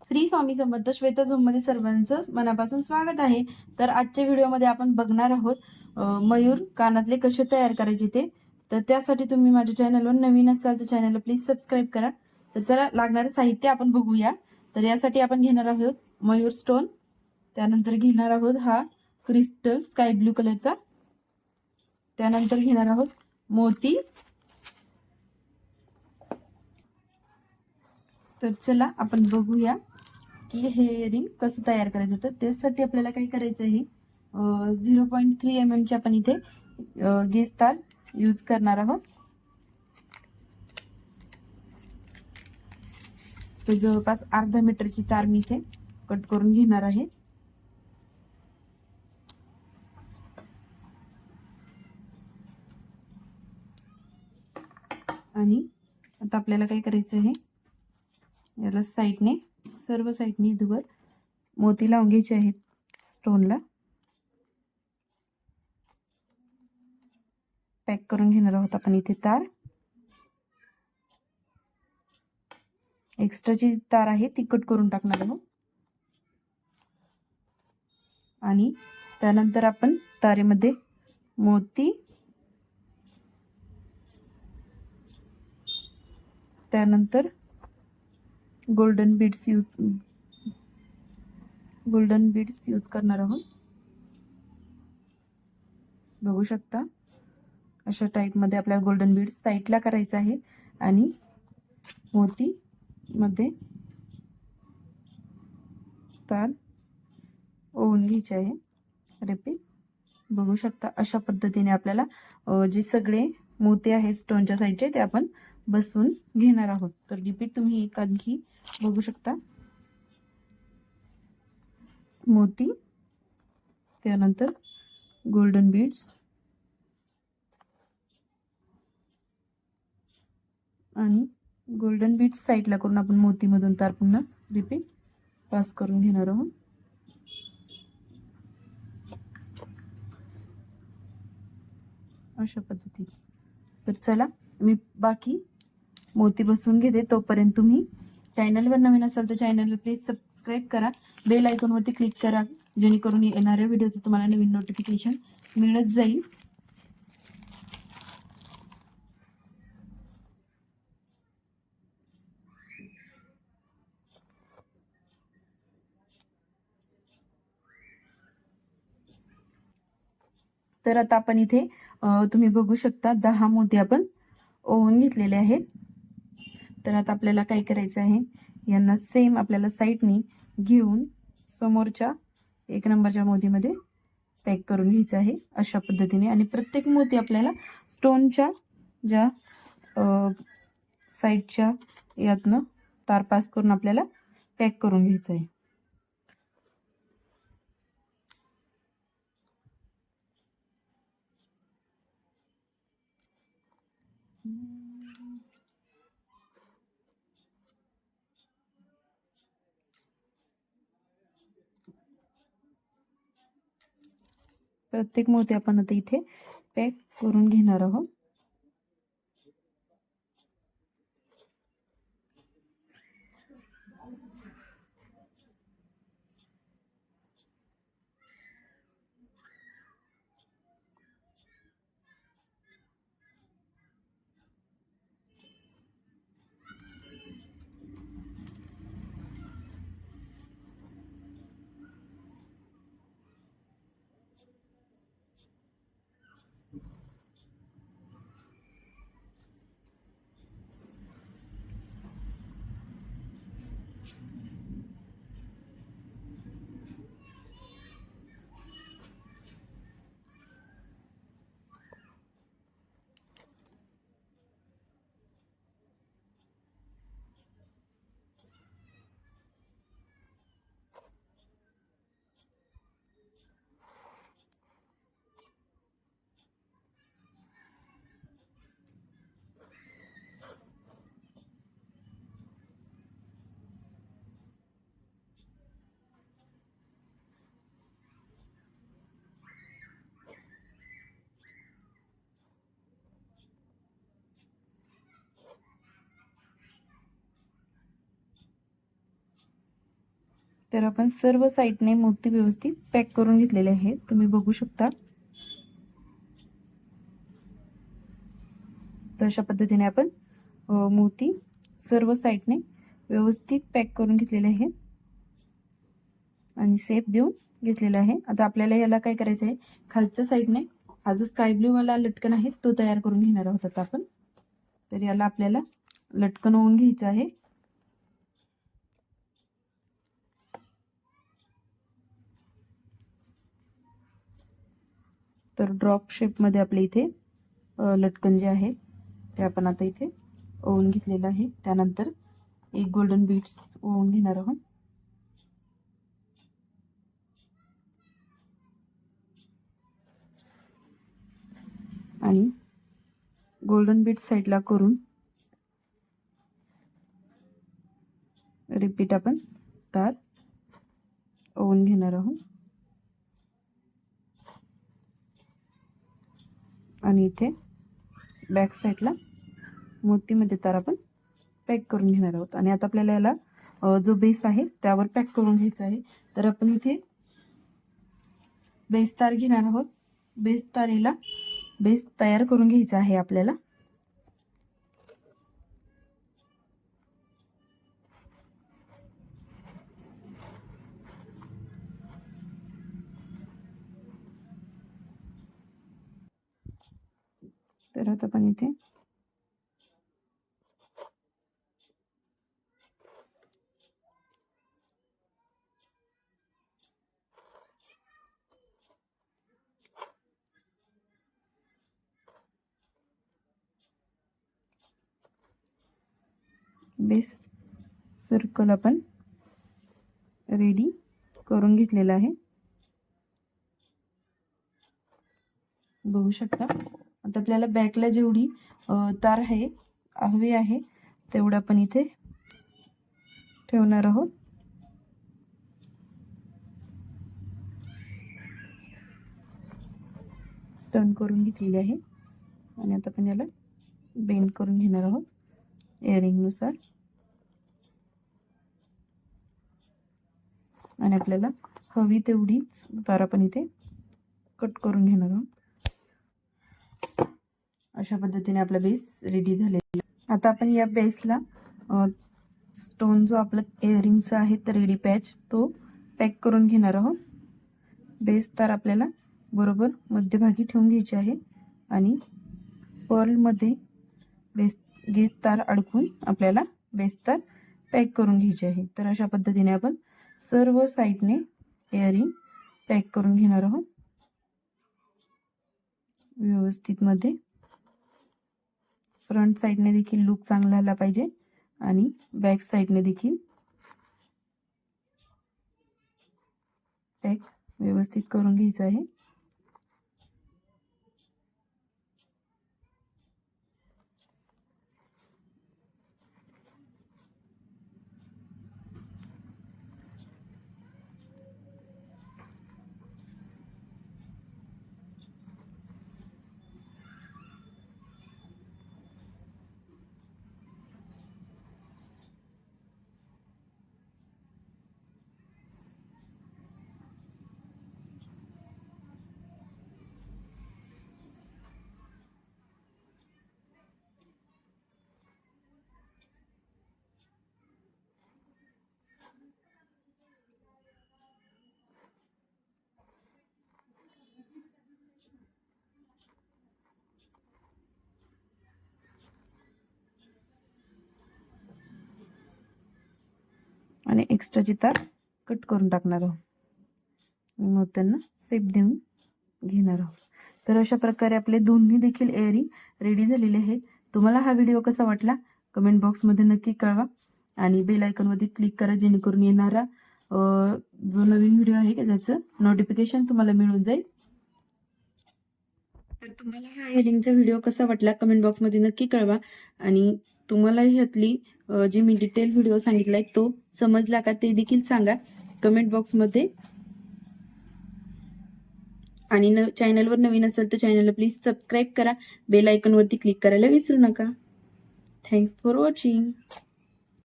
Shri Swami Samarth Shweta zone मध्ये सर्वांचं मनापासून स्वागत आहे. तर आजच्या व्हिडिओमध्ये आपण बघणार आहोत मयूर कानातले कसे तयार करायचे ते. तर त्यासाठी तुम्ही माझ्या चॅनलवर नवीन असाल तर चॅनलला प्लीज सबस्क्राईब करा. तर चला लागणारे साहित्य आपण बघूया. तर यासाठी आपण घेणार आहोत मयूर स्टोन, त्यानंतर घेणार आहोत हा क्रिस्टल स्काय ब्लू कलरचा, त्यानंतर घेणार आहोत मोती. तर चला आपण बघूया की हे रिंग कसं तयार करायचं. तर त्यासाठी आपल्याला काय करायचं आहे, 0.3 mm ची आपण इथे गेज तार यूज करणार आहोत. तर जवळपास अर्धा मीटरची तार मी इथे कट करून घेणार आहे. आणि आता आपल्याला काय करायचं आहे, याला साईडने सर्व साईडने दुवर मोती लावून घ्यायचे आहेत स्टोनला. पॅक करून घेणार आहोत आपण इथे तार. एक्स्ट्राची तार आहे ती कट करून टाकणार आहोत. आणि त्यानंतर आपण तारेमध्ये मोती, त्यानंतर गोल्डन बीड्स यूज करणार आहोत. बघू शकता अशा टाइप मध्ये आपल्याला गोल्डन बीड्स साईडला करायचं आहे आणि मोती मध्ये तार ओवून घ्यायचे आहे. रिपीट बघू शकता अशा पद्धतीने आपल्याला जे सगळे मोती आहेत स्टोनच्या साईडचे ते आपण बसवून घेणार आहोत. तर रिपीट तुम्ही एक आणखी बघू शकता, मोती, त्यानंतर गोल्डन बीड्स आणि गोल्डन बीड्स साईडला करून आपण मोतीमधून तार पुन्हा रिपीट पास करून घेणार आहोत. अशा पद्धतीने. तर चला मी बाकी मोती बसवून घेते. तोपर्यंत तुम्ही चॅनलवर नवीन असाल तर चॅनलला प्लीज सबस्क्राईब करा, बेल आयकॉनवरती क्लिक करा, जेणेकरून येणाऱ्या व्हिडिओचं तुम्हाला नवीन नोटिफिकेशन मिळत जाईल. तर आता आपण इथे तुम्ही बघू शकता 10 मोती आपण ओवून घेतलेले आहेत. तर आता आपल्याला काय करायचं आहे, यांना सेम आपल्याला साईडनी घेऊन समोरच्या 1 नंबरच्या मोतीमध्ये पॅक करून घ्यायचं आहे अशा पद्धतीने. आणि प्रत्येक मोती आपल्याला स्टोनच्या ज्या साईडच्या यातनं तार पास करून आपल्याला पॅक करून घ्यायचं आहे. प्रत्येक मोती आपण आता इथे पॅक करून घेणार आहोत. तर आपण सर्व साईडने मोती व्यवस्थित पॅक करून घेतलेले आहे, तुम्ही बघू शकता. तर अशा पद्धतीने आपण मोती सर्व साईडने व्यवस्थित पॅक करून घेतलेले आहे आणि सेफ देऊन घेतलेला आहे. आता आपल्याला याला काय करायचं आहे, खालच्या साईडने हा जो स्काय ब्लू वाला लटकन आहे तो तयार करून घेणार आहोत आता आपण. तर याला आपल्याला लटकन होऊन घ्यायचं आहे. तर ड्रॉप शेपमध्ये आपले इथे लटकन जे आहे ते आपण आता इथे ओवून घेतलेलं आहे. त्यानंतर एक गोल्डन बीड्स ओवून घेणार आहोत. आणि गोल्डन बीड्स साईडला करून रिपीट आपण तार ओवून घेणार आहोत. आणि इथे बॅक साईडला मोतीमध्ये तार आपण पॅक करून घेणार आहोत. आणि आता आपल्याला याला जो बेस आहे त्यावर पॅक करून घ्यायचा आहे. तर आपण इथे बेस तार घेणार आहोत. बेस तारेला बेस तयार करून घ्यायचा आहे आपल्याला. तर आता आपण इथे बेस सर्कल आपण रेडी करून घेतलेला आहे, बघू शकता. आता आपल्याला बॅकला जेवढी तार आहे हवी आहे तेवढं आपण इथे ठेवणार आहोत. टर्न करून घेतलेली आहे आणि आता आपण याला बेंड करून घेणार आहोत इयरिंगनुसार. आणि आपल्याला हवी तेवढीच तार आपण इथे कट करून घेणार आहोत. अशा पद्धतीने आपला बेस रेडी झालेला. आता आपण या बेसला स्टोन जो आपला इयरिंगचा आहे तर रेडी पॅच तो पॅक करून घेणार आहोत. बेस तार आपल्याला बरोबर मध्यभागी ठेवून घ्यायची आहे आणि पर्लमध्ये गेस तार अडकून आपल्याला बेस तार पॅक करून घ्यायची आहे. तर अशा पद्धतीने आपण सर्व साईडने इयरिंग पॅक करून घेणार आहोत व्यवस्थित मध्ये. फ्रंट साईडने देखील लुक चांगला आला पाहिजे आणि बॅक साईडने देखील पॅक व्यवस्थित करून घ्यायचं आहे. आणि एक्स्ट्राची तार कट करून टाकणार आहोत. मग त्यांना सेप देऊन घेणार आहोत. तर अशा प्रकारे आपले दोन्ही देखील इयरिंग रेडी झालेले आहे. तुम्हाला हा व्हिडिओ कसा वाटला कमेंट बॉक्समध्ये नक्की कळवा आणि बेल आयकॉनवरती क्लिक करा जेणेकरून येणारा जो नवीन व्हिडिओ आहे त्याचं नोटिफिकेशन तुम्हाला मिळून जाईल. तर तुम्हाला हा इयरिंगचा व्हिडिओ कसा वाटला कमेंट बॉक्समध्ये नक्की कळवा आणि तुम्हाला ह्यातली जी मी डिटेल व्हिडिओ सांगितलाय तो समजला का ते देखील सांगा कमेंट बॉक्समध्ये. आणि चॅनलवर नवीन असेल तर चॅनलला प्लीज सबस्क्राईब करा, बेल आयकॉनवरती क्लिक करायला विसरू नका. Thanks for watching.